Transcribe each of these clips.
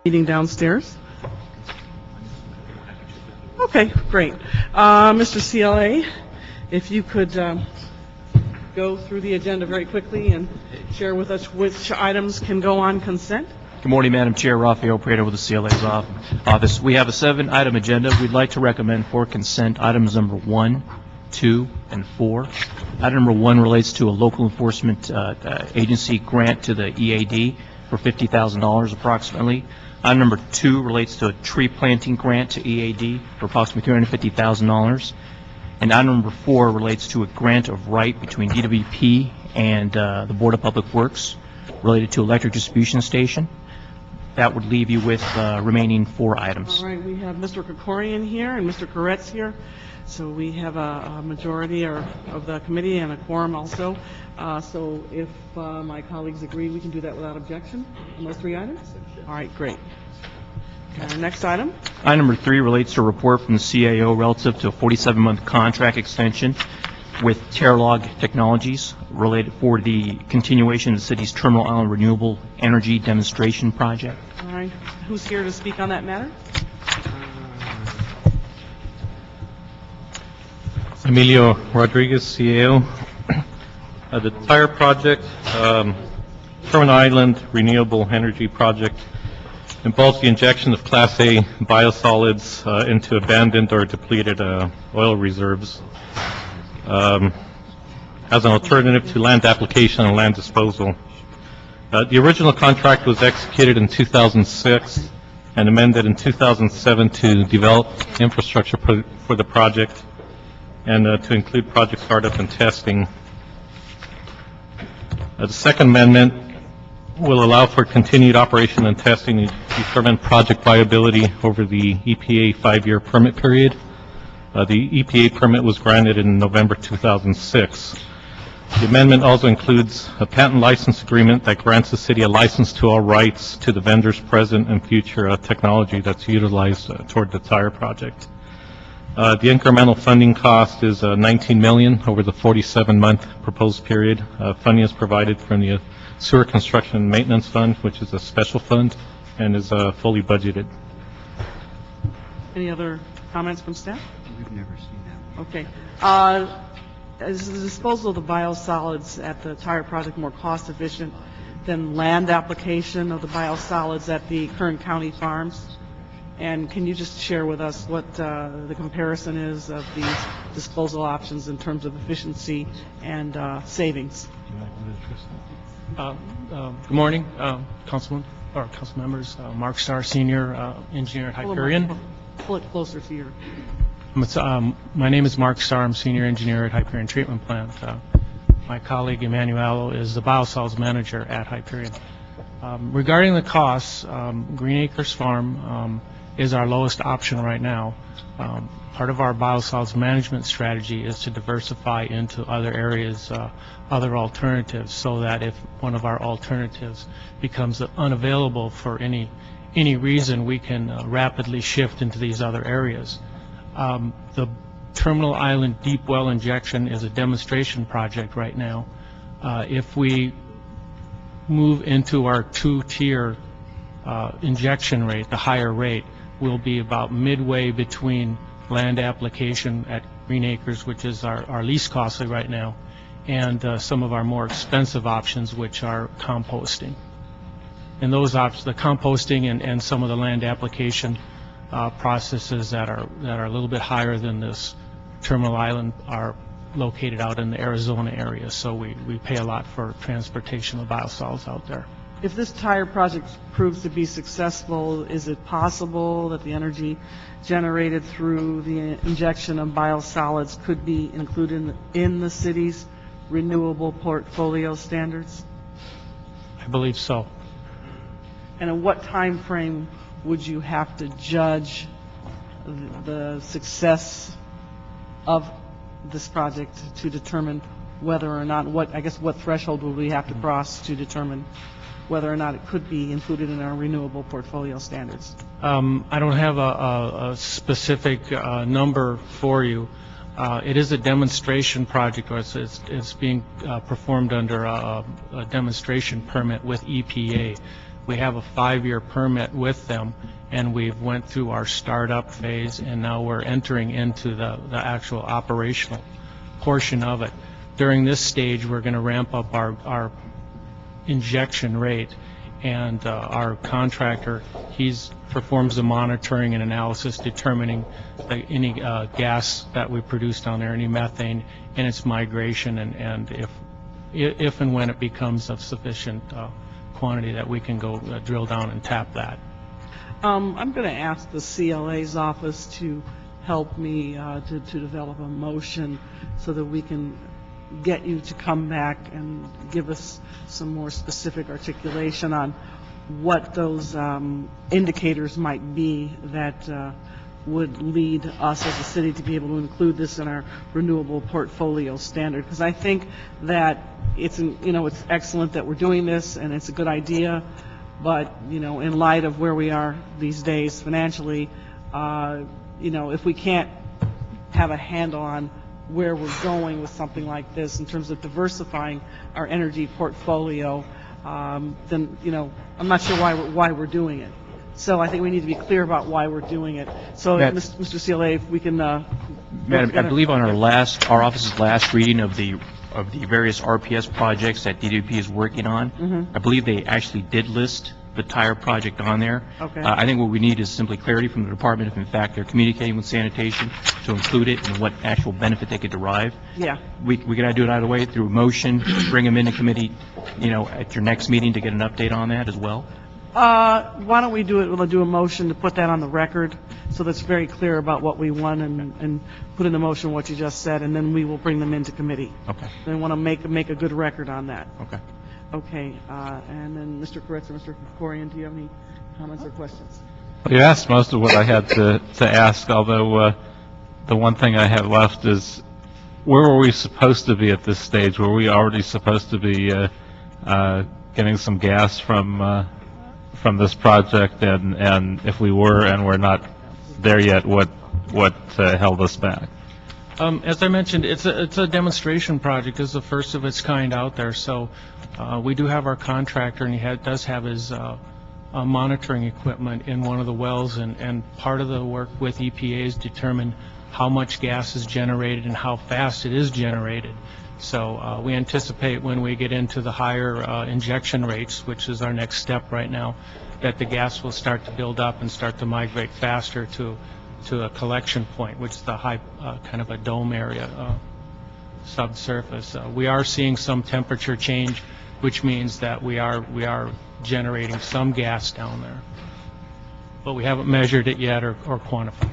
Meeting downstairs. Okay, great. Mr. CLA, if you could go through the agenda very quickly and share with us which items can go on consent. Good morning, Madam Chair. Rafael Prieto with the CLA's office. We have a 7-item agenda. We'd like to recommend for consent items number 1, 2, and 4. Item number 1 relates to a local enforcement agency grant to the EAD for $50,000 approximately. Item number 2 relates to a tree planting grant to EAD for approximately $350,000. And item number 4 relates to a grant of right between DWP and the Board of Public Works related to electric distribution station. That would leave you with remaining 4 items. All right, we have Mr. Krikorian here and Mr. Koretz here. So we have a majority of the committee and a quorum also. So if my colleagues agree, we can do that without objection on those 3 items? All right, great. Okay, our next item. Item number 3 relates to a report from the CAO relative to a 47-month contract extension with Terralog Technologies related for the continuation of the city's Terminal Island Renewable Energy Demonstration Project. All right, who's here to speak on that matter? Emilio Rodriguez, CAO. The tire project, Terminal Island Renewable Energy Project, involves the injection of Class A biosolids into abandoned or depleted oil reserves as an alternative to land application and land disposal. The original contract was executed in 2006 and amended in 2007 to develop infrastructure for the project and to include project startup and testing. The second amendment will allow for continued operation and testing to determine project viability over the EPA 5-year permit period. The EPA permit was granted in November 2006. The amendment also includes a patent license agreement that grants the city a license to all rights to the vendor's present and future technology that's utilized toward the tire project. The incremental funding cost is $19 million over the 47-month proposed period. Funding is provided from the Sewer Construction and Maintenance Fund, which is a special fund, and is fully budgeted. Any other comments from staff? We've never seen that. Okay. Is the disposal of the biosolids at the tire project more cost efficient than land application of the biosolids at the Kern County farms? And can you just share with us what the comparison is of these disposal options in terms of efficiency and savings? Good morning, Councilman or Council members. Mark Starr, Senior Engineer at Hyperion. Pull it closer to your. My name is Mark Starr. I'm Senior Engineer at Hyperion Treatment Plant. My colleague Emmanuel is the Biosolids Manager at Hyperion. Regarding the costs, Green Acres Farm is our lowest option right now. Part of our biosolids management strategy is to diversify into other areas, other alternatives, so that if one of our alternatives becomes unavailable for any reason, we can rapidly shift into these other areas. The Terminal Island deep well injection is a demonstration project right now. If we move into our 2-tier injection rate, the higher rate, will be about midway between land application at Green Acres, which is our least costly right now, and some of our more expensive options, which are composting. And those options, the composting and some of the land application processes that are a little bit higher than this Terminal Island, are located out in the Arizona area. So we pay a lot for transportation of biosolids out there. If this tire project proves to be successful, is it possible that the energy generated through the injection of biosolids could be included in the city's renewable portfolio standards? I believe so. And in what time frame would you have to judge the success of this project to determine whether or not, what threshold would we have to cross to determine whether or not it could be included in our renewable portfolio standards? I don't have a specific number for you. It is a demonstration project, or it's being performed under a demonstration permit with EPA. We have a 5-year permit with them, and we've went through our startup phase, and now we're entering into the actual operational portion of it. During this stage, we're going to ramp up our injection rate, and our contractor, he's performs the monitoring and analysis, determining any gas that we produce down there, any methane, and its migration, and if and when it becomes of sufficient quantity that we can go drill down and tap that. I'm going to ask the CLA's office to help me to develop a motion so that we can get you to come back and give us some more specific articulation on what those indicators might be that would lead us as a city to be able to include this in our renewable portfolio standard. Because I think that it's excellent that we're doing this and it's a good idea, but in light of where we are these days financially, if we can't have a handle on where we're going with something like this in terms of diversifying our energy portfolio, then I'm not sure why we're doing it. So I think we need to be clear about why we're doing it. So, Mr. CLA, if we can. Madam, I believe on our office's last reading of the various RPS projects that DWP is working on, I believe they actually did list the tire project on there. Okay. I think what we need is simply clarity from the department if in fact they're communicating with sanitation to include it and what actual benefit they could derive. Yeah. We can do it either way, through motion, bring them into committee, at your next meeting to get an update on that as well. Why don't we do it? We'll do a motion to put that on the record so that's very clear about what we want and put in the motion what you just said, and then we will bring them into committee. Okay. They want to make a good record on that. Okay. Okay. And then Mr. Koretz or Mr. Corian, do you have any comments or questions? Well, you asked most of what I had to ask, although the one thing I have left is, where were we supposed to be at this stage? Were we already supposed to be getting some gas from this project? And if we were and we're not there yet, what held us back? As I mentioned, it's a demonstration project. It's the first of its kind out there. So we do have our contractor, and he does have his monitoring equipment in one of the wells, and part of the work with EPA is determine how much gas is generated and how fast it is generated. So we anticipate when we get into the higher injection rates, which is our next step right now, that the gas will start to build up and start to migrate faster to a collection point, which is the high kind of a dome area subsurface. We are seeing some temperature change, which means that we are generating some gas down there, but we haven't measured it yet or quantified.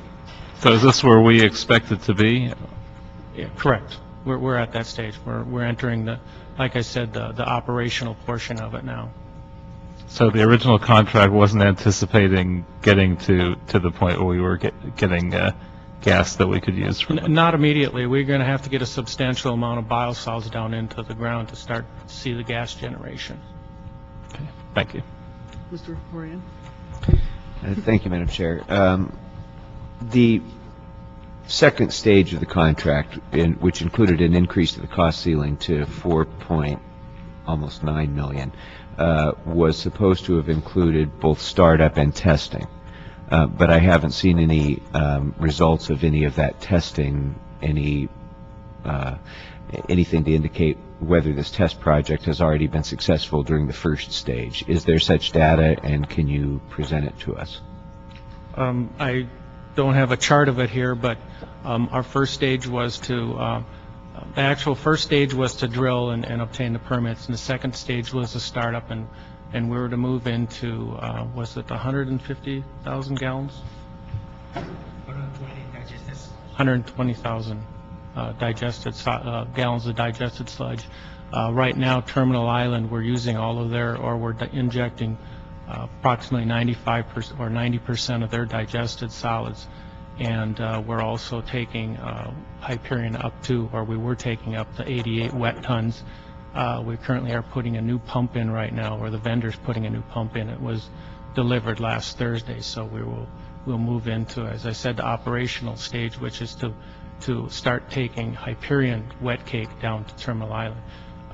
So is this where we expect it to be? Yeah, correct. We're at that stage. We're entering like I said, the operational portion of it now. So the original contract wasn't anticipating getting to the point where we were getting gas that we could use from it? Not immediately. We're going to have to get a substantial amount of biosolids down into the ground to start to see the gas generation. Okay. Thank you. Mr. Corian? Thank you, Madam Chair. The second stage of the contract, which included an increase to the cost ceiling to almost $9 million, was supposed to have included both startup and testing. But I haven't seen any results of any of that testing, anything to indicate whether this test project has already been successful during the first stage. Is there such data, and can you present it to us? I don't have a chart of it here, but our first stage was to the actual first stage was to drill and obtain the permits, and the second stage was the startup, and we were to move into was it 150,000 gallons? 120,000 gallons of digested sludge. Right now, Terminal Island, we're using all of we're injecting approximately 95% or 90% of their digested solids. And we're also taking Hyperion we were taking up to 88 wet tons. We currently are putting a new pump in right now, or the vendor's putting a new pump in. It was delivered last Thursday, so we'll move into, as I said, the operational stage, which is to start taking Hyperion wet cake down to Terminal Island.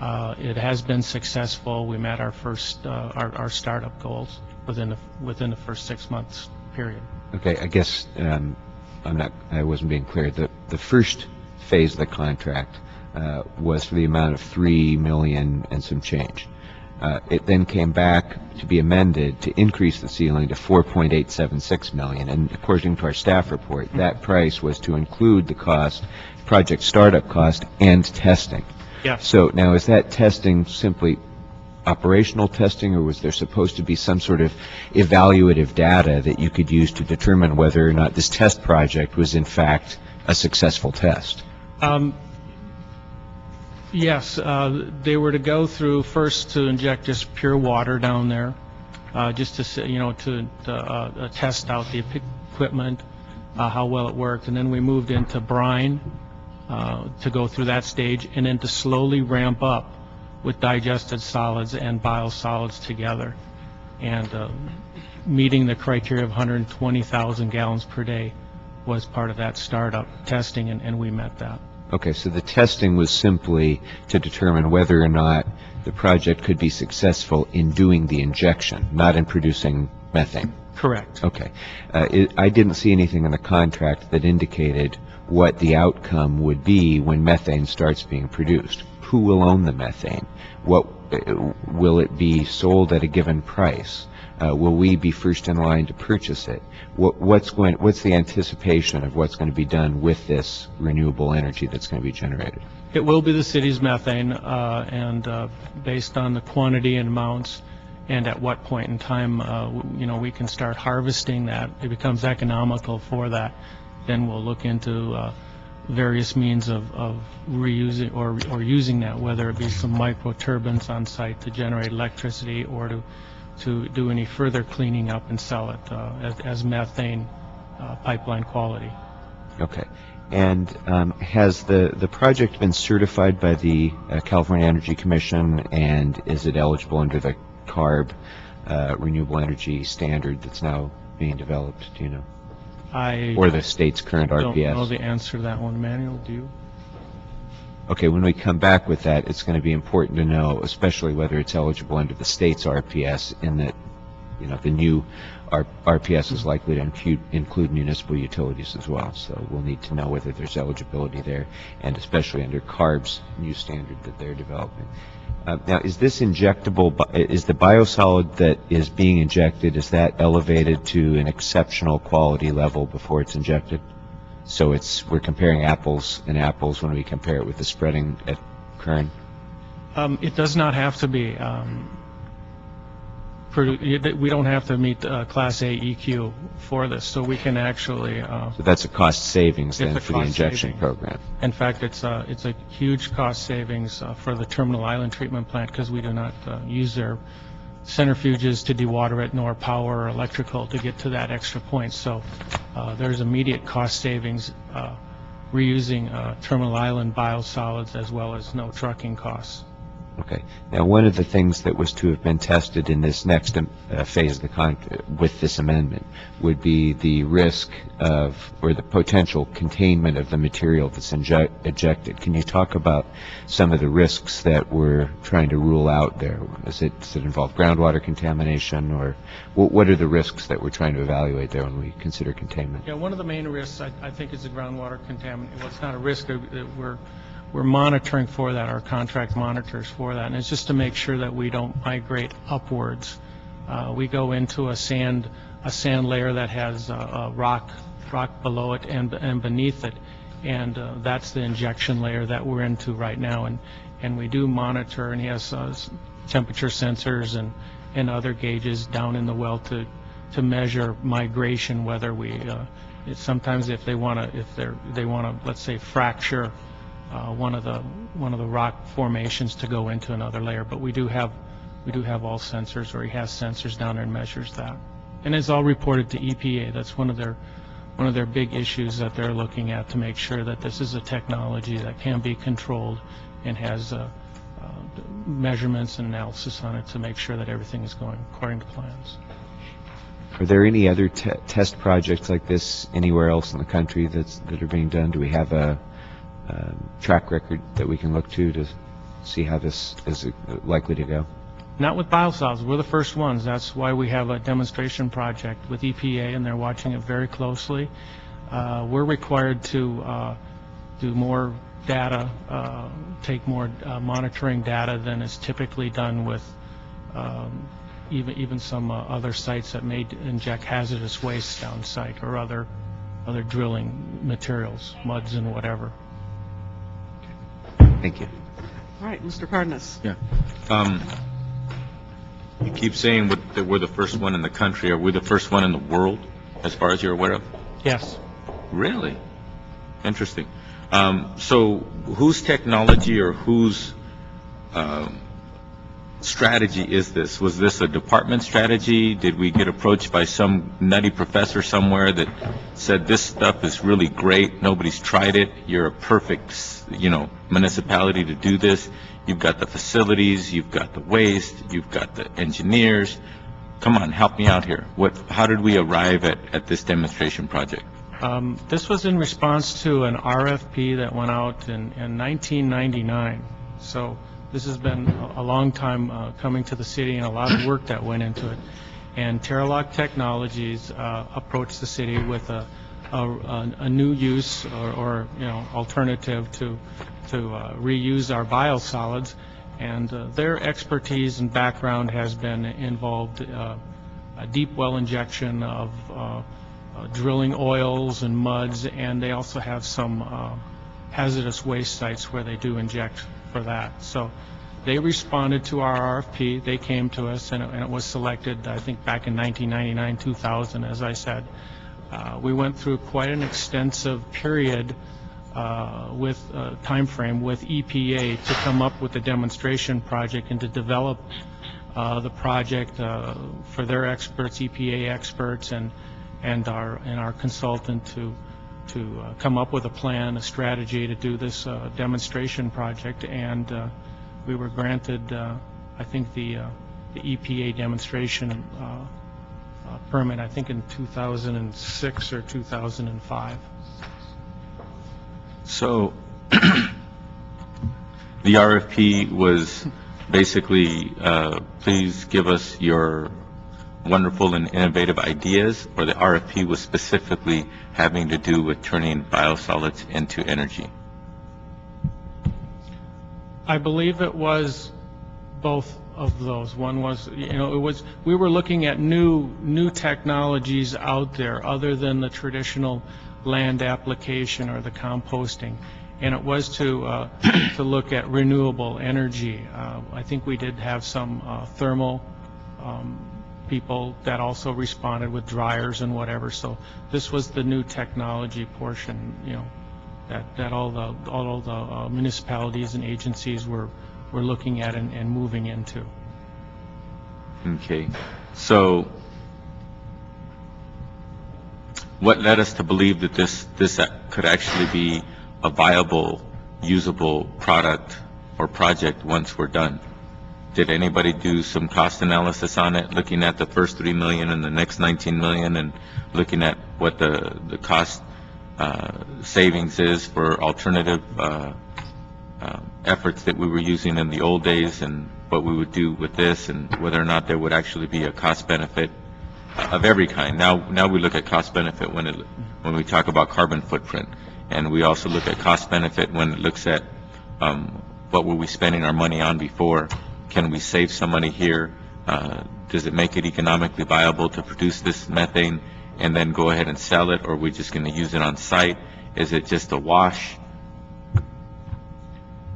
It has been successful. We met our first, our startup goals within the first 6 months period. Okay, I guess I wasn't being clear. The first phase of the contract was for the amount of $3 million and some change. It then came back to be amended to increase the ceiling to $4.876 million, and according to our staff report, that price was to include the cost, project startup cost, and testing. Yes. So now, is that testing simply operational testing, or was there supposed to be some sort of evaluative data that you could use to determine whether or not this test project was in fact a successful test? Yes, they were to go through first to inject just pure water down there, just to to test out the equipment, how well it worked, and then we moved into brine to go through that stage, and then to slowly ramp up with digested solids and biosolids together, and meeting the criteria of 120,000 gallons per day was part of that startup testing, and we met that. Okay, so the testing was simply to determine whether or not the project could be successful in doing the injection, not in producing methane. Correct. Okay. I didn't see anything in the contract that indicated what the outcome would be when methane starts being produced. Who will own the methane? What will it be sold at a given price? Will we be first in line to purchase it? What's the anticipation of what's going to be done with this renewable energy that's going to be generated? It will be the city's methane, and based on the quantity and amounts, and at what point in time, we can start harvesting that. It becomes economical for that. Then we'll look into various means of reusing or using that, whether it be some micro turbines on site to generate electricity, or to do any further cleaning up and sell it as methane pipeline quality. Okay. And has the project been certified by the California Energy Commission, and is it eligible under the CARB renewable energy standard that's now being developed? Do you know? Or the state's current RPS? I don't know the answer to that one. Emmanuel, do you? Okay, when we come back with that, it's going to be important to know, especially whether it's eligible under the state's RPS, in that, the new RPS is likely to include municipal utilities as well. So we'll need to know whether there's eligibility there, and especially under CARB's new standard that they're developing. Now, is this injectable? Is the biosolid that is being injected, is that elevated to an exceptional quality level before it's injected? So we're comparing apples and apples when we compare it with the spreading at Kern? It does not have to be. We don't have to meet Class A EQ for this, so we can actually... So that's a cost savings then for the injection program? In fact, it's a huge cost savings for the Terminal Island treatment plant, because we do not use their centrifuges to dewater it, nor power or electrical to get to that extra point. So there's immediate cost savings reusing Terminal Island biosolids, as well as no trucking costs. Okay. Now, one of the things that was to have been tested in this next phase of the contract with this amendment would be the risk of, or the potential containment of the material that's ejected. Can you talk about some of the risks that we're trying to rule out there? Does it involve groundwater contamination, or what are the risks that we're trying to evaluate there when we consider containment? Yeah, one of the main risks, I think, is the groundwater contamination. Well, it's not a risk that we're monitoring for that, our contract monitors for that, and it's just to make sure that we don't migrate upwards. We go into a sand layer that has rock below it and beneath it, and that's the injection layer that we're into right now, and we do monitor, and he has temperature sensors and other gauges down in the well to measure migration, whether we sometimes if they want to let's say fracture one of the rock formations to go into another layer, but we do have all sensors, or he has sensors down there and measures that, and it's all reported to EPA. That's one of their big issues that they're looking at, to make sure that this is a technology that can be controlled and has measurements and analysis on it to make sure that everything is going according to plans. Are there any other test projects like this anywhere else in the country that are being done? Do we have a track record that we can look to see how this is likely to go? Not with biosolids. We're the first ones. That's why we have a demonstration project with EPA, and they're watching it very closely. We're required to do more data, take more monitoring data than is typically done with even some other sites that may inject hazardous waste down site, or other drilling materials, muds and whatever. Thank you. All right, Mr. Cardenas. Yeah. You keep saying that we're the first one in the country. Are we the first one in the world, as far as you're aware of? Yes. Really? Interesting. So whose technology or whose strategy is this? Was this a department strategy? Did we get approached by some nutty professor somewhere that said this stuff is really great, nobody's tried it, you're a perfect, municipality to do this? You've got the facilities, you've got the waste, you've got the engineers. Come on, help me out here. How did we arrive at this demonstration project? This was in response to an RFP that went out in 1999. So this has been a long time coming to the city, and a lot of work that went into it. And Terralock Technologies approached the city with a new use or alternative to reuse our biosolids, and their expertise and background has been involved a deep well injection of drilling oils and muds, and they also have some hazardous waste sites where they do inject for that. So they responded to our RFP. They came to us, and it was selected, I think, back in 1999, 2000, as I said. We went through quite an extensive period with time frame with EPA to come up with the demonstration project and to develop the project for their experts, EPA experts, and our consultant to come up with a plan, a strategy to do this demonstration project. And we were granted, I think, the EPA demonstration permit, I think in 2006 or 2005. So the RFP was basically, please give us your wonderful and innovative ideas, or the RFP was specifically having to do with turning biosolids into energy? I believe it was both of those. One was, we were looking at new technologies out there other than the traditional land application or the composting, and it was to look at renewable energy. I think we did have some thermal people that also responded with dryers and whatever. So this was the new technology portion, that all the municipalities and agencies were looking at and moving into. Okay. So what led us to believe that this could actually be a viable, usable product or project once we're done? Did anybody do some cost analysis on it, looking at the first $3 million and the next $19 million, and looking at what the cost savings is for alternative efforts that we were using in the old days, and what we would do with this, and whether or not there would actually be a cost benefit of every kind? Now we look at cost benefit when we talk about carbon footprint, and we also look at cost benefit when it looks at what were we spending our money on before. Can we save some money here? Does it make it economically viable to produce this methane and then go ahead and sell it, or are we just going to use it on site? Is it just a wash?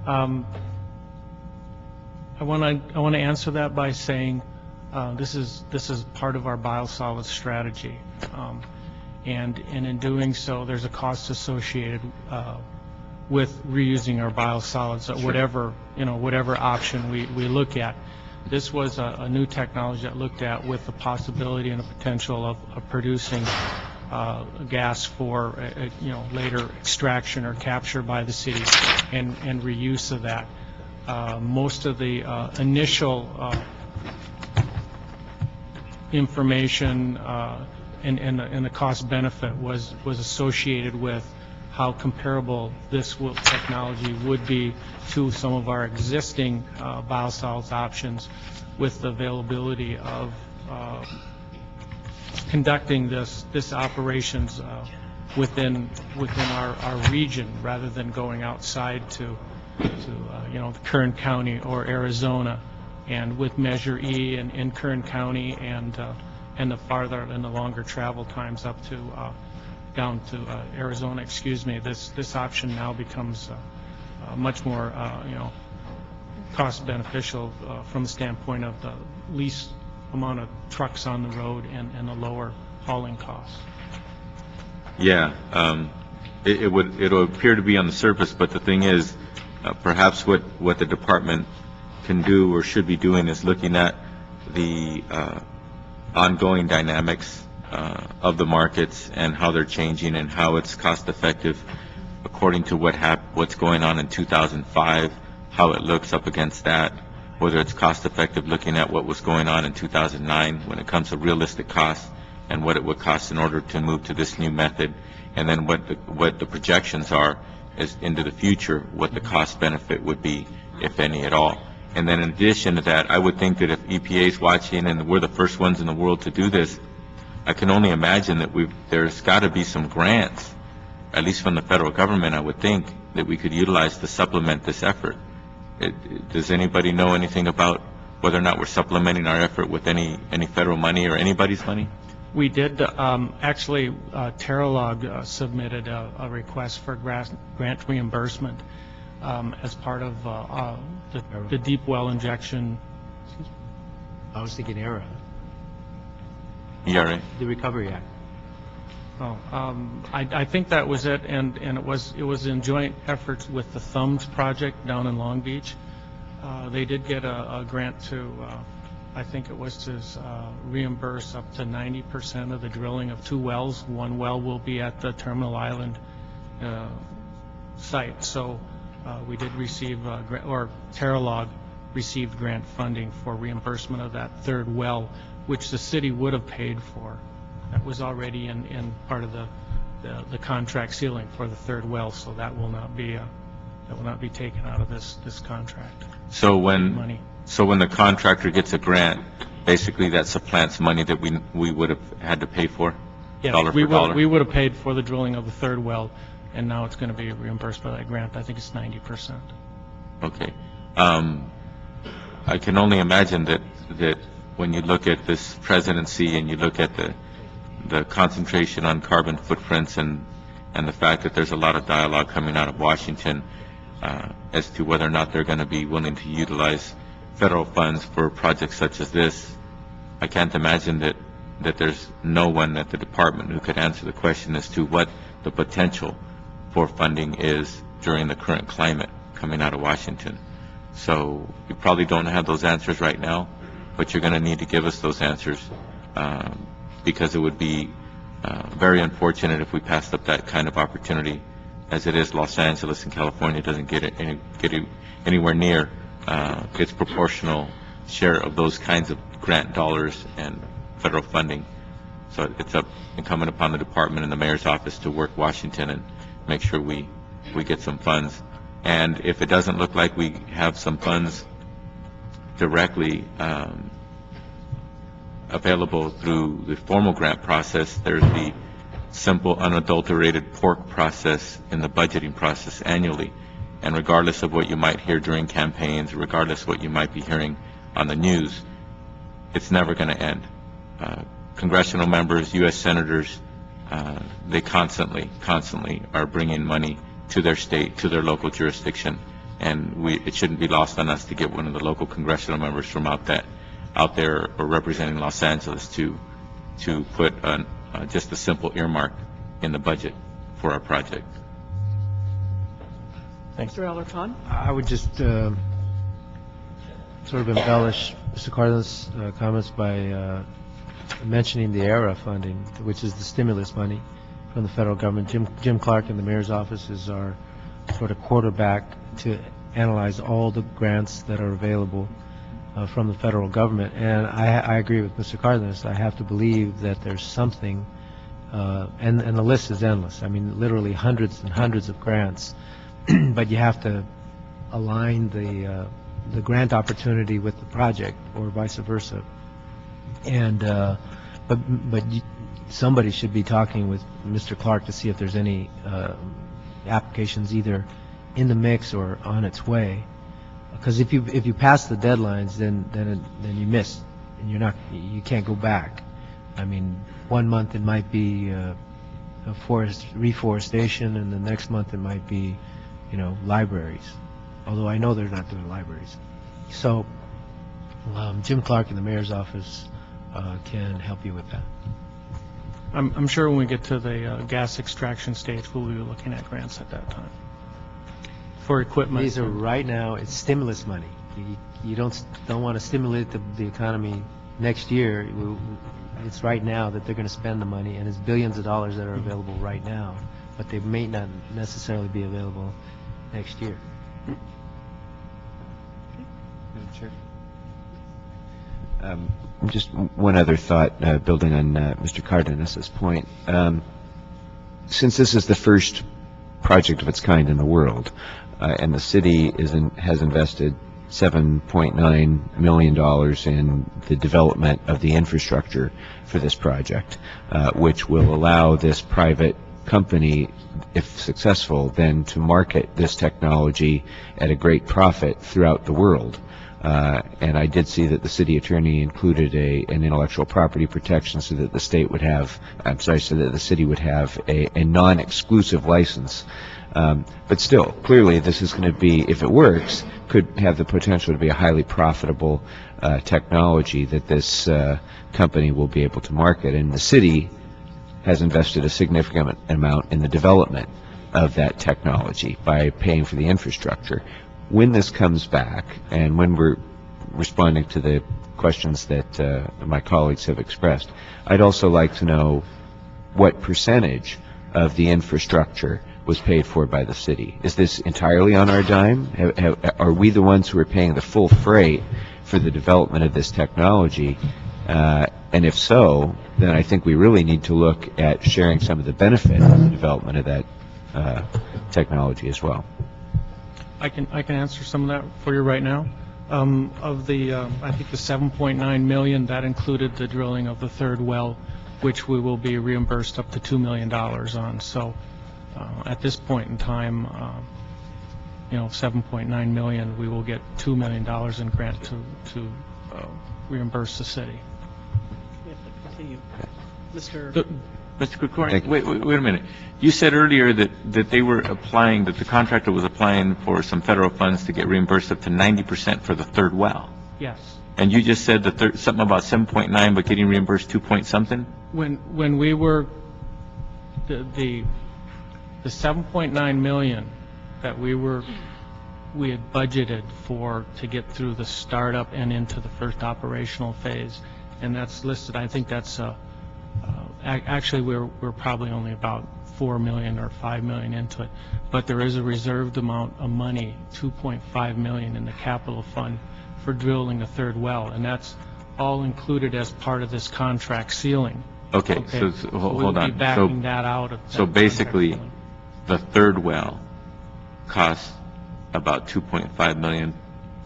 I want to answer that by saying this is part of our biosolids strategy, and in doing so, there's a cost associated with reusing our biosolids at whatever option we look at. This was a new technology that looked at with the possibility and the potential of producing gas for later extraction or capture by the city and reuse of that. Most of the initial information and the cost benefit was associated with how comparable this technology would be to some of our existing biosolids options, with the availability of conducting this operations within our region, rather than going outside to Kern County or Arizona, and with Measure E in Kern County, and the longer travel times up to down to Arizona, this option now becomes much more cost beneficial from the standpoint of the least amount of trucks on the road and the lower hauling costs. Yeah, it'll appear to be on the surface, but the thing is, perhaps what the department can do or should be doing is looking at the ongoing dynamics of the markets and how they're changing and how it's cost effective according to what's going on in 2005, how it looks up against that, whether it's cost effective looking at what was going on in 2009 when it comes to realistic costs and what it would cost in order to move to this new method, and then what the projections are is into the future, what the cost benefit would be, if any at all. And then in addition to that, I would think that if EPA is watching and we're the first ones in the world to do this, I can only imagine that there's got to be some grants, at least from the federal government, I would think, that we could utilize to supplement this effort. Does anybody know anything about whether or not we're supplementing our effort with any federal money or anybody's money? We did, actually, Terralog submitted a request for grant reimbursement as part of the deep well injection. I was thinking ERA, ERA. the Recovery Act. Oh, I think that was it, and it was in joint efforts with the Thumbs project down in Long Beach. They did get a grant to, I think it was to reimburse up to 90% of the drilling of 2 wells. 1 well will be at the Terminal Island site. So we did receive, or Terralog received grant funding for reimbursement of that 3rd well, which the city would have paid for. That was already in part of the contract ceiling for the 3rd well, so that will not be taken out of this contract. So Money. when the contractor gets a grant, basically that supplants money that we would have had to pay for, dollar for dollar? We would have paid for the drilling of the 3rd well, and now it's going to be reimbursed by that grant. I think it's 90%. Okay. I can only imagine that when you look at this presidency and you look at the concentration on carbon footprints and the fact that there's a lot of dialogue coming out of Washington as to whether or not they're going to be willing to utilize federal funds for projects such as this, I can't imagine that there's no one at the department who could answer the question as to what the potential for funding is during the current climate coming out of Washington. So you probably don't have those answers right now, but you're going to need to give us those answers because it would be very unfortunate if we passed up that kind of opportunity. As it is, Los Angeles and California doesn't get anywhere near its proportional share of those kinds of grant dollars and federal funding. So it's incumbent upon the department and the mayor's office to work Washington and make sure we get some funds. And if it doesn't look like we have some funds directly available through the formal grant process, there's the simple unadulterated pork process in the budgeting process annually. And regardless of what you might hear during campaigns, regardless of what you might be hearing on the news, it's never going to end. Congressional members, U.S. senators, they constantly are bringing money to their state, to their local jurisdiction, and it shouldn't be lost on us to get one of the local congressional members from out there or representing Los Angeles to put just a simple earmark in the budget for our project. Mr. Alarcon? I would just sort of embellish Mr. Cardinal's comments by mentioning the ERA funding, which is the stimulus money from the federal government. Jim Clark in the mayor's office is our sort of quarterback to analyze all the grants that are available from the federal government. And I agree with Mr. Cardenas. I have to believe that there's something And the list is endless. I mean, literally hundreds and hundreds of grants, but you have to align the grant opportunity with the project, or vice versa. And somebody should be talking with Mr. Clark to see if there's any applications either in the mix or on its way. Because if you pass the deadlines, then you miss, and you can't go back. I mean, 1 month it might be a reforestation, and the next month it might be, libraries. Although I know they're not doing libraries. So Jim Clark in the mayor's office can help you with that. I'm sure when we get to the gas extraction stage, we'll be looking at grants at that time for equipment. These are right now, it's stimulus money. You don't want to stimulate the economy next year. It's right now that they're going to spend the money, and it's billions of dollars that are available right now, but they may not necessarily be available next year. Just one other thought, building on Mr. Cardenas's point. Since this is the first project of its kind in the world, and the city has invested $7.9 million in the development of the infrastructure for this project, which will allow this private company, if successful, then to market this technology at a great profit throughout the world. And I did see that the city attorney included an intellectual property protection so that the state would have, so that the city would have a non-exclusive license. But still, clearly this is going to be, if it works, could have the potential to be a highly profitable technology that this company will be able to market. And the city has invested a significant amount in the development of that technology by paying for the infrastructure. When this comes back, and when we're responding to the questions that my colleagues have expressed, I'd also like to know what percentage of the infrastructure was paid for by the city. Is this entirely on our dime? Are we the ones who are paying the full freight for the development of this technology? And if so, then I think we really need to look at sharing some of the benefit of the development of that technology as well. I can answer some of that for you right now. Of the, I think the 7.9 million, that included the drilling of the third well, which we will be reimbursed up to $2 million on. So at this point in time, 7.9 million, we will get $2 million in grant to reimburse the city. We have to continue. Mr. Krikorian, wait a minute. You said earlier that they were applying, that the contractor was applying for some federal funds to get reimbursed up to 90% for the third well. Yes. And you just said that something about 7.9, but getting reimbursed 2 point something? When we were, the 7.9 million that we had budgeted for to get through the startup and into the first operational phase, and that's listed, I think that's actually we're probably only about 4 million or 5 million into it, but there is a reserved amount of money, 2.5 million in the capital fund for drilling a third well, and that's all included as part of this contract ceiling. Okay. So hold on. We'll be backing that out of that. So basically, the third well costs about 2.5 million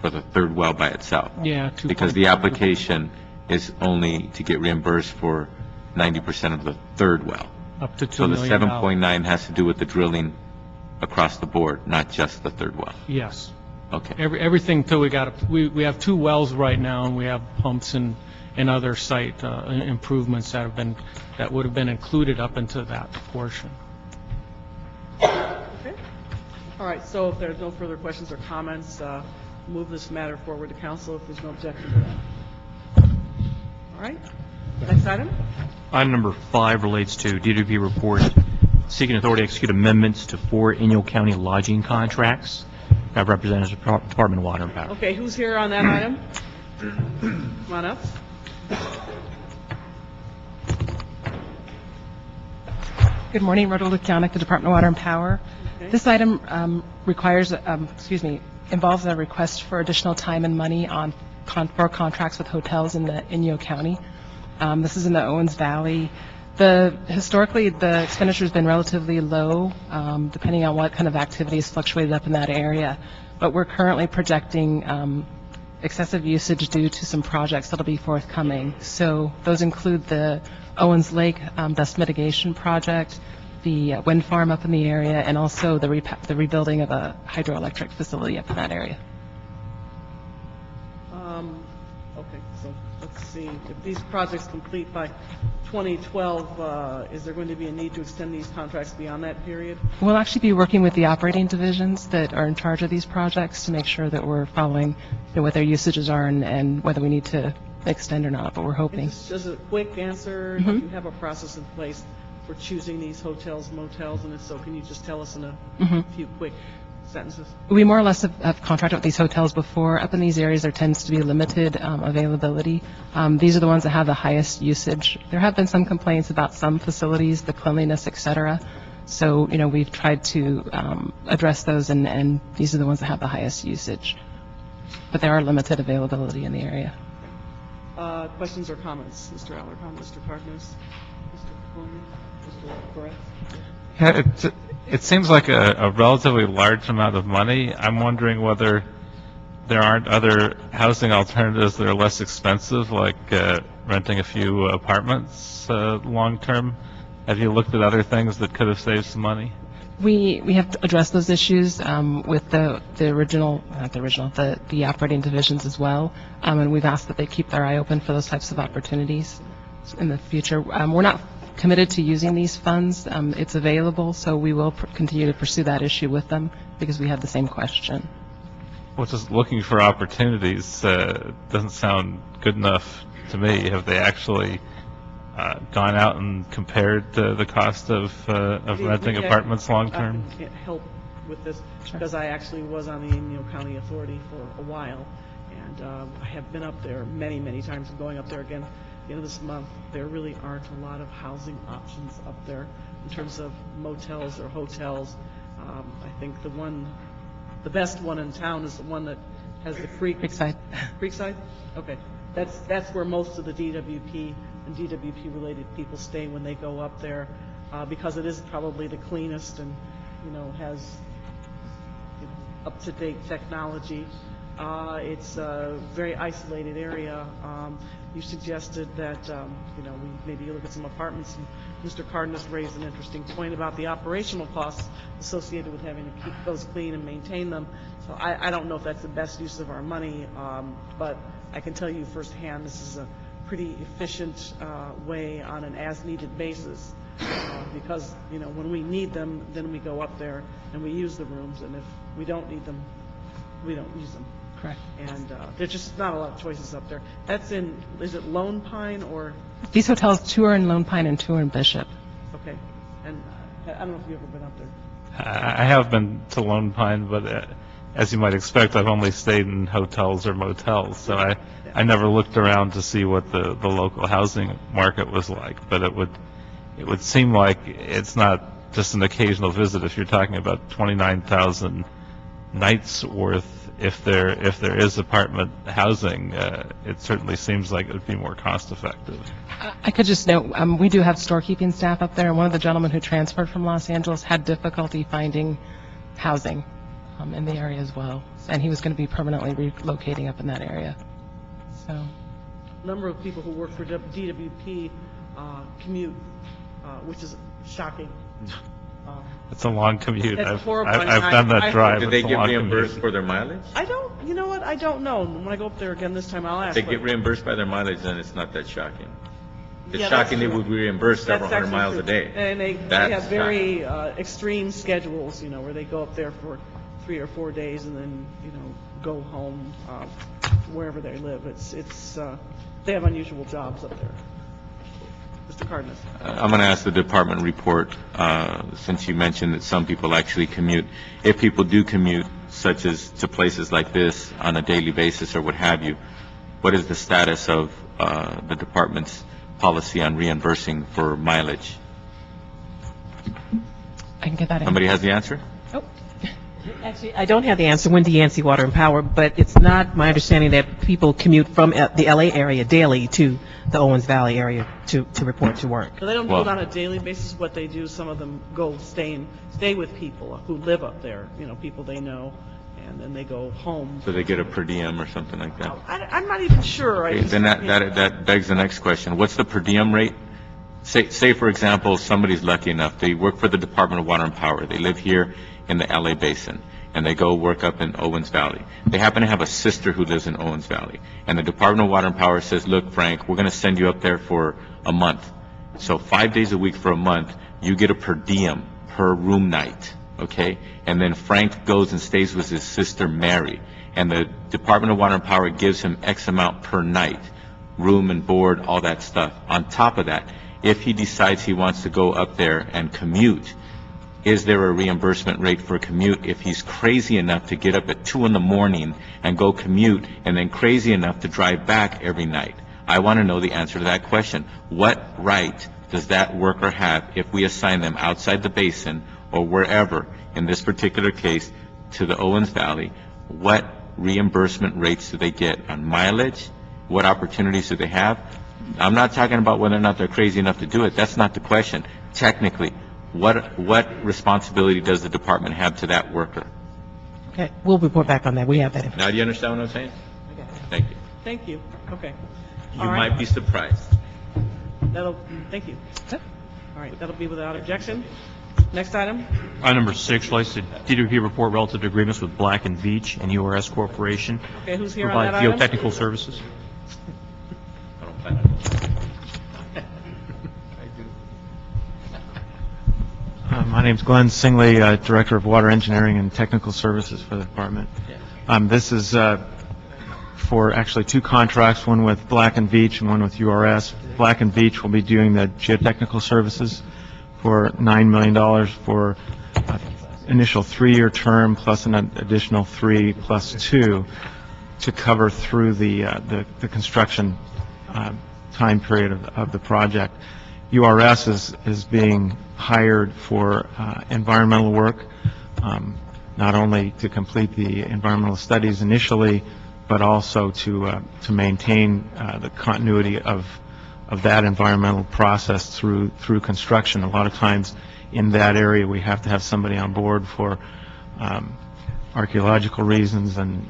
for the third well by itself. Yeah. Because the application is only to get reimbursed for 90% of the third well. Up to $2 So the million. 7.9 has to do with the drilling across the board, not just the third well. Yes. Okay. Everything till we have 2 wells right now, and we have pumps and other site improvements that would have been included up into that portion. Okay. All right, so if there's no further questions or comments, move this matter forward to council if there's no objection to that. All right, next item. Item number 5 relates to DWP report seeking authority to execute amendments to 4 Inyo County lodging contracts. I have representatives of the Department of Water and Power. Okay, who's here on that item? Come on up. Good morning, Rhoda Lukianic, the Department of Water and Power. Okay. This item involves a request for additional time and money for contracts with hotels in the Inyo County. This is in the Owens Valley. Historically, the expenditure's been relatively low, depending on what kind of activities fluctuated up in that area. But we're currently projecting excessive usage due to some projects that'll be forthcoming. So those include the Owens Lake dust mitigation project, the wind farm up in the area, and also the rebuilding of a hydroelectric facility up in that area. Okay, so let's see, if these projects complete by 2012, is there going to be a need to extend these contracts beyond that period? We'll actually be working with the operating divisions that are in charge of these projects to make sure that we're following what their usages are and whether we need to extend or not, but we're hoping. Just a quick answer, do you have a process in place for choosing these hotels, motels, and if so, can you just tell us in a few quick sentences? We more or less have contracted with these hotels before. Up in these areas, there tends to be limited availability. These are the ones that have the highest usage. There have been some complaints about some facilities, the cleanliness, et cetera. So, we've tried to address those, and these are the ones that have the highest usage. But there are limited availability in the area. Questions or comments? Mr. Alarcon, Mr. Cardenas, Mr. Coleman, Mr. Correct? Yeah, it seems like a relatively large amount of money. I'm wondering whether there aren't other housing alternatives that are less expensive, like renting a few apartments long-term. Have you looked at other things that could have saved some money? We have addressed those issues with the operating divisions as well, and we've asked that they keep their eye open for those types of opportunities in the future. We're not committed to using these funds. It's available, so we will continue to pursue that issue with them because we have the same question. Well, just looking for opportunities doesn't sound good enough to me. Have they actually gone out and compared the cost of renting apartments long-term? I can help with this because I actually was on the Inyo County Authority for a while, and I have been up there many, many times. I'm going up there again at the end of this month. There really aren't a lot of housing options up there in terms of motels or hotels. I think the best one in town is the one that has the Creekside. Creekside? Okay. That's where most of the DWP and DWP-related people stay when they go up there, because it is probably the cleanest and, has up-to-date technology. It's a very isolated area. You suggested that, we maybe look at some apartments, and Mr. Cardenas raised an interesting point about the operational costs associated with having to keep those clean and maintain them. So I don't know if that's the best use of our money, but I can tell you firsthand this is a pretty efficient way on an as-needed basis, because, when we need them, then we go up there and we use the rooms, and if we don't need them, we don't use them. Correct. And there's just not a lot of choices up there. That's is it Lone Pine or? These hotels, 2 are in Lone Pine and 2 are in Bishop. Okay. And I don't know if you've ever been up there. I have been to Lone Pine, but as you might expect, I've only stayed in hotels or motels, so I never looked around to see what the local housing market was like. But it would seem like it's not just an occasional visit. If you're talking about 29,000 nights worth, if there is apartment housing, it certainly seems like it would be more cost effective. I could just note, we do have storekeeping staff up there, and one of the gentlemen who transferred from Los Angeles had difficulty finding housing in the area as well, and he was going to be permanently relocating up in that area. So, A number of people who work for DWP commute, which is shocking. It's a long commute. That's I've horrible. done that drive. Do they It's a get long reimbursed commute. for their mileage? You know what? I don't know. When I go up there again this time, I'll ask. If they get but- reimbursed by their mileage, then it's not that shocking. It's Yeah, that's shocking they true. would be reimbursed several That's hundred actually miles a true. day. And they That's have very extreme schedules, where they go up there for 3 or 4 days and then, go home wherever they live. They have unusual jobs up there. Mr. Cardenas. I'm going to ask the department report, since you mentioned that some people actually commute. If people do commute, such as to places like this on a daily basis or what have you, what is the status of the department's policy on reimbursing for mileage? I can get that in. Somebody has the answer? Oh. Actually, I don't have the answer when Yancey Water and Power, but it's not my understanding that people commute from the LA area daily to the Owens Valley area to report to work. So they don't do Well- it on a daily basis. What they do, some of them go stay with people who live up there, people they know, and then they go home. So they get a per diem or something like that? I'm not even sure. Okay, then that begs the next question. What's the per diem rate? Say, for example, somebody's lucky enough, they work for the Department of Water and Power. They live here in the LA Basin, and they go work up in Owens Valley. They happen to have a sister who lives in Owens Valley. And the Department of Water and Power says, look, Frank, we're going to send you up there for a month. So 5 days a week for a month, you get a per diem, per room night, okay? And then Frank goes and stays with his sister Mary. And the Department of Water and Power gives him X amount per night, room and board, all that stuff. On top of that, if he decides he wants to go up there and commute, is there a reimbursement rate for a commute if he's crazy enough to get up at 2 in the morning and go commute, and then crazy enough to drive back every night? I want to know the answer to that question. What right does that worker have if we assign them outside the basin or wherever, in this particular case, to the Owens Valley? What reimbursement rates do they get on mileage? What opportunities do they have? I'm not talking about whether or not they're crazy enough to do it. That's not the question. Technically, what responsibility does the department have to that worker? Okay, we'll report back on that. We have that information. Now, do you understand what I'm saying? Thank you. Thank you. Okay. You All right. might be surprised. Thank you. All right, that'll be without objection. Next item. Item number 6 relates to DWP report relative to agreements with Black and Veatch and URS Corporation. Okay, who's here on that Provide item? geotechnical services. I don't plan on it. My name's Glenn Singley, Director of Water Engineering and Technical Services for the department. This is for actually 2 contracts, one with Black and Veatch and one with URS. Black and Veatch will be doing the geotechnical services for $9 million for initial 3-year term plus an additional 3 plus 2 to cover through the construction time period of the project. URS is being hired for environmental work, not only to complete the environmental studies initially, but also to maintain the continuity of that environmental process through construction. A lot of times in that area, we have to have somebody on board for archaeological reasons and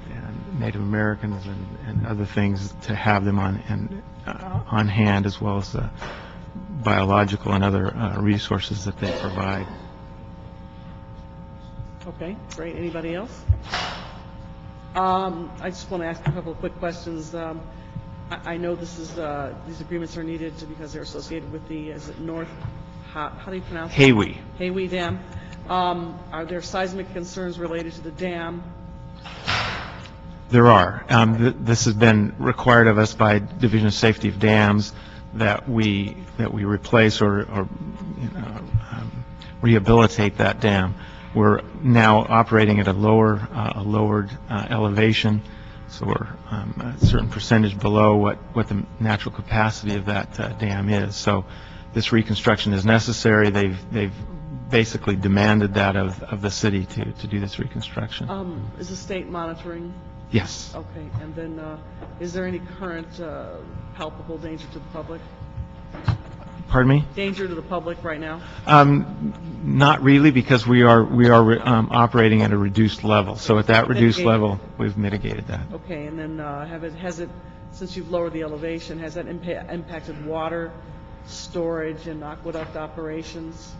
Native Americans and other things, to have them on hand, as well as the biological and other resources that they provide. Okay, great. Anybody else? I just want to ask a couple of quick questions. I know these agreements are needed because they're associated with is it North, how do you pronounce it? Haywee Dam. Are there seismic concerns related to the dam? There are. This has been required of us by Division of Safety of Dams that we replace or rehabilitate that dam. We're now operating at a lowered elevation, so we're a certain percentage below what the natural capacity of that dam is. So this reconstruction is necessary. They've basically demanded that of the city to do this reconstruction. Is the state monitoring? Yes. Okay, and then is there any current palpable danger to the public? Pardon me? Danger to the public right now? Not really, because we are operating at a reduced level. So at that reduced level, we've mitigated that. Okay, and then has it, since you've lowered the elevation, has that impacted water storage and aqueduct operations?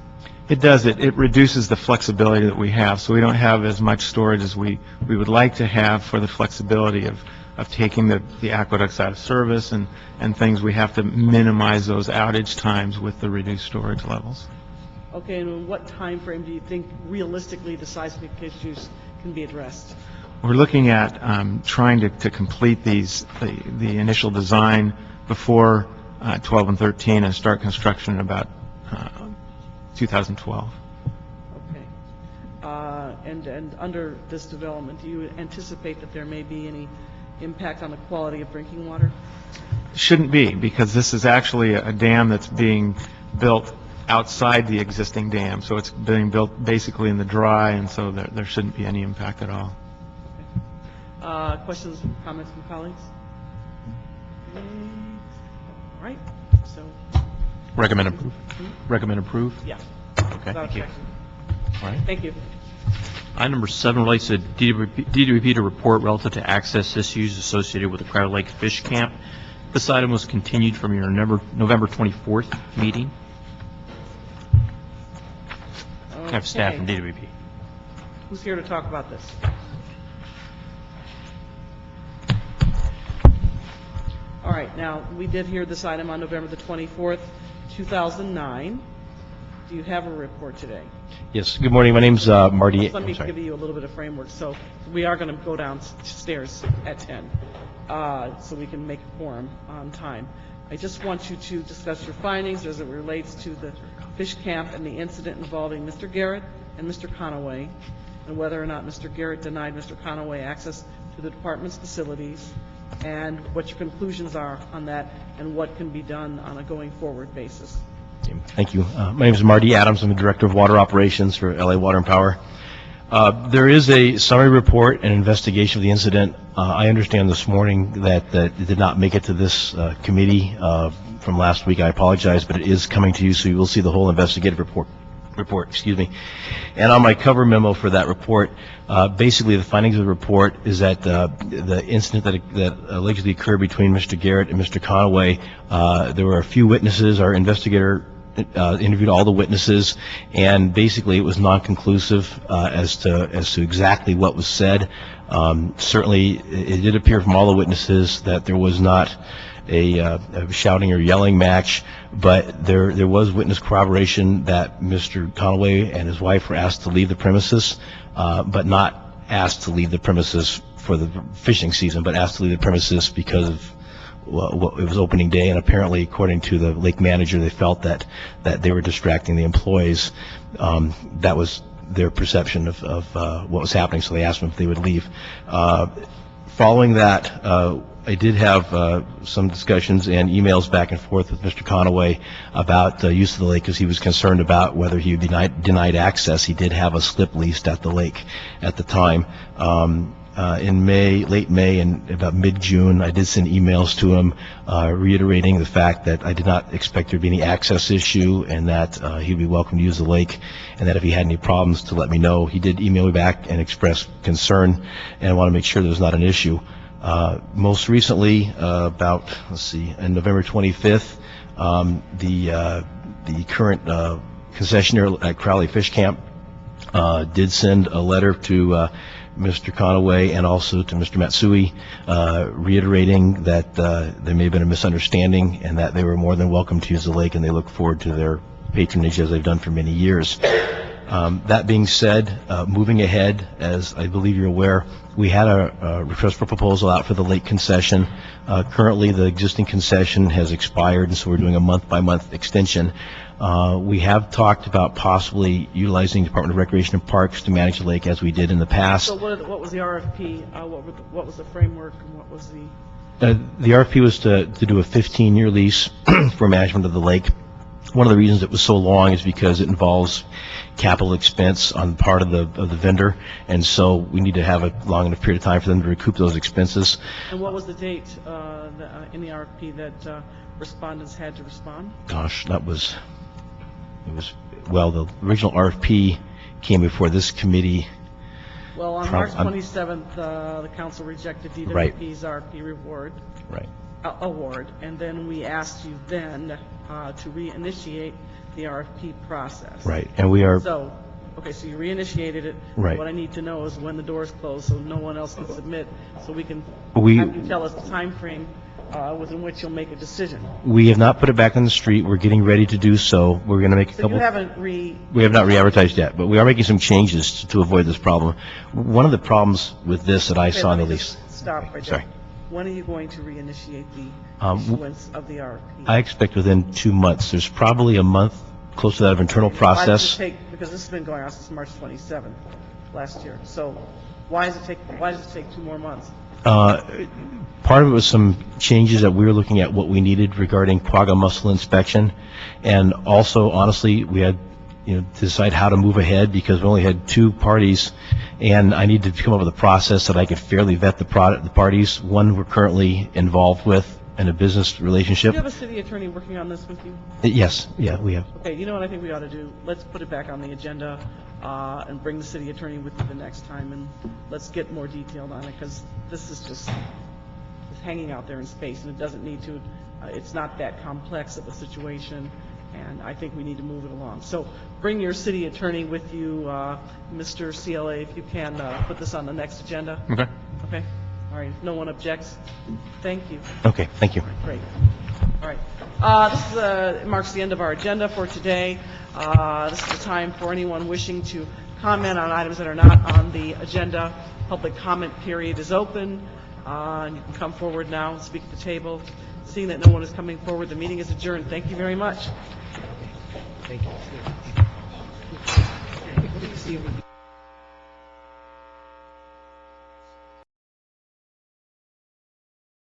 It does. It reduces the flexibility that we have. So we don't have as much storage as we would like to have for the flexibility of taking the aqueducts out of service and things. We have to minimize those outage times with the reduced storage levels. Okay, and in what time frame do you think realistically the seismic issues can be addressed? We're looking at trying to complete the initial design before 12 and 13 and start construction in about 2012. Okay. And under this development, do you anticipate that there may be any impact on the quality of drinking water? Shouldn't be, because this is actually a dam that's being built outside the existing dam, so it's being built basically in the dry, and so there shouldn't be any impact at all. Questions, comments from colleagues? All right, so, Recommend approve? Recommend approve? yeah. Okay, Without thank you. objection. All right. Thank you. Item number 7 relates to DWP to report relative to access issues associated with the Crowder Lake Fish Camp. This item was continued from your November 24th meeting. I have staff from Okay. DWP. Who's here to talk about this? All right, now, we did hear this item on November the 24th, 2009. Do you have a report today? Yes, good morning. My name's Marty. Let me I'm sorry. give you a little bit of framework. So we are going to go downstairs at 10, so we can make a quorum on time. I just want you to discuss your findings as it relates to the fish camp and the incident involving Mr. Garrett and Mr. Conaway, and whether or not Mr. Garrett denied Mr. Conaway access to the department's facilities, and what your conclusions are on that, and what can be done on a going forward basis. Thank you. My name is Marty Adams. I'm the Director of Water Operations for LA Water and Power. There is a summary report and investigation of the incident. I understand this morning that it did not make it to this committee from last week. I apologize, but it is coming to you, so you will see the whole investigative report. And on my cover memo for that report, basically the findings of the report is that the incident that allegedly occurred between Mr. Garrett and Mr. Conaway, there were a few witnesses. Our investigator interviewed all the witnesses, and basically it was non-conclusive as to exactly what was said. Certainly, it did appear from all the witnesses that there was not a shouting or yelling match, but there was witness corroboration that Mr. Conaway and his wife were asked to leave the premises, but not asked to leave the premises for the fishing season, but asked to leave the premises because of it was opening day, and apparently, according to the lake manager, they felt that they were distracting the employees. That was their perception of what was happening, so they asked them if they would leave. Following that, I did have some discussions and emails back and forth with Mr. Conaway about the use of the lake, because he was concerned about whether he would be denied access. He did have a slip leased at the lake at the time. In May, late May and about mid-June, I did send emails to him reiterating the fact that I did not expect there to be any access issue, and that he'd be welcome to use the lake, and that if he had any problems to let me know. He did email me back and express concern, and I want to make sure there's not an issue. Most recently, on November 25th, the current concessionaire at Crowley Fish Camp did send a letter to Mr. Conaway and also to Mr. Matsui, reiterating that there may have been a misunderstanding and that they were more than welcome to use the lake, and they look forward to their patronage as they've done for many years. That being said, moving ahead, as I believe you're aware, we had a request for proposal out for the lake concession. Currently, the existing concession has expired, and so we're doing a month-by-month extension. We have talked about possibly utilizing the Department of Recreation and Parks to manage the lake as we did in the past. So what was the RFP? What was the framework, and what was the... The RFP was to do a 15-year lease for management of the lake. One of the reasons it was so long is because it involves capital expense on the part of the vendor, and so we need to have a long enough period of time for them to recoup those expenses. And what was the date in the RFP that respondents had to respond? Gosh, the original RFP came before this committee. Well, on March 27th, the council rejected DWP's RFP award, and then we asked you then to reinitiate the RFP process. Right, and we are... So you reinitiated it. Right. What I need to know is when the doors close, so no one else can submit, so we can have you tell us the time frame within which you'll make a decision. We have not put it back on the street. We're getting ready to do so. We're going to make a couple... You haven't We have not re-advertised yet, but we are making some changes to avoid this problem. One of the problems with this that I saw in the lease... Stop right there. Sorry. When are you going to reinitiate the issuance of the RFP? I expect within 2 months. There's probably a month close to that of internal process. Why does it take, because this has been going on since March 27th last year, so why does it take 2 more months? Part of it was some changes that we were looking at what we needed regarding quagga mussel inspection. And also, honestly, we had, to decide how to move ahead because we only had 2 parties. And I needed to come up with a process that I could fairly vet the parties. One we're currently involved with in a business Do relationship. you have a city attorney working on this with you? Yes, yeah, we have. Okay, you know what I think we ought to do? Let's put it back on the agenda and bring the city attorney with you the next time, and let's get more detailed on it, because this is just it's hanging out there in space, and it doesn't need to, it's not that complex of a situation, and I think we need to move it along. So bring your city attorney with you, Mr. CLA, if you can put this on the next agenda. Okay. Okay? All right, if no one objects, thank you. Okay, thank you. Great. All right. This marks the end of our agenda for today. This is the time for anyone wishing to comment on items that are not on the agenda. Public comment period is open. And you can come forward now and speak at the table. Seeing that no one is coming forward, the meeting is adjourned. Thank you very much. Thank you.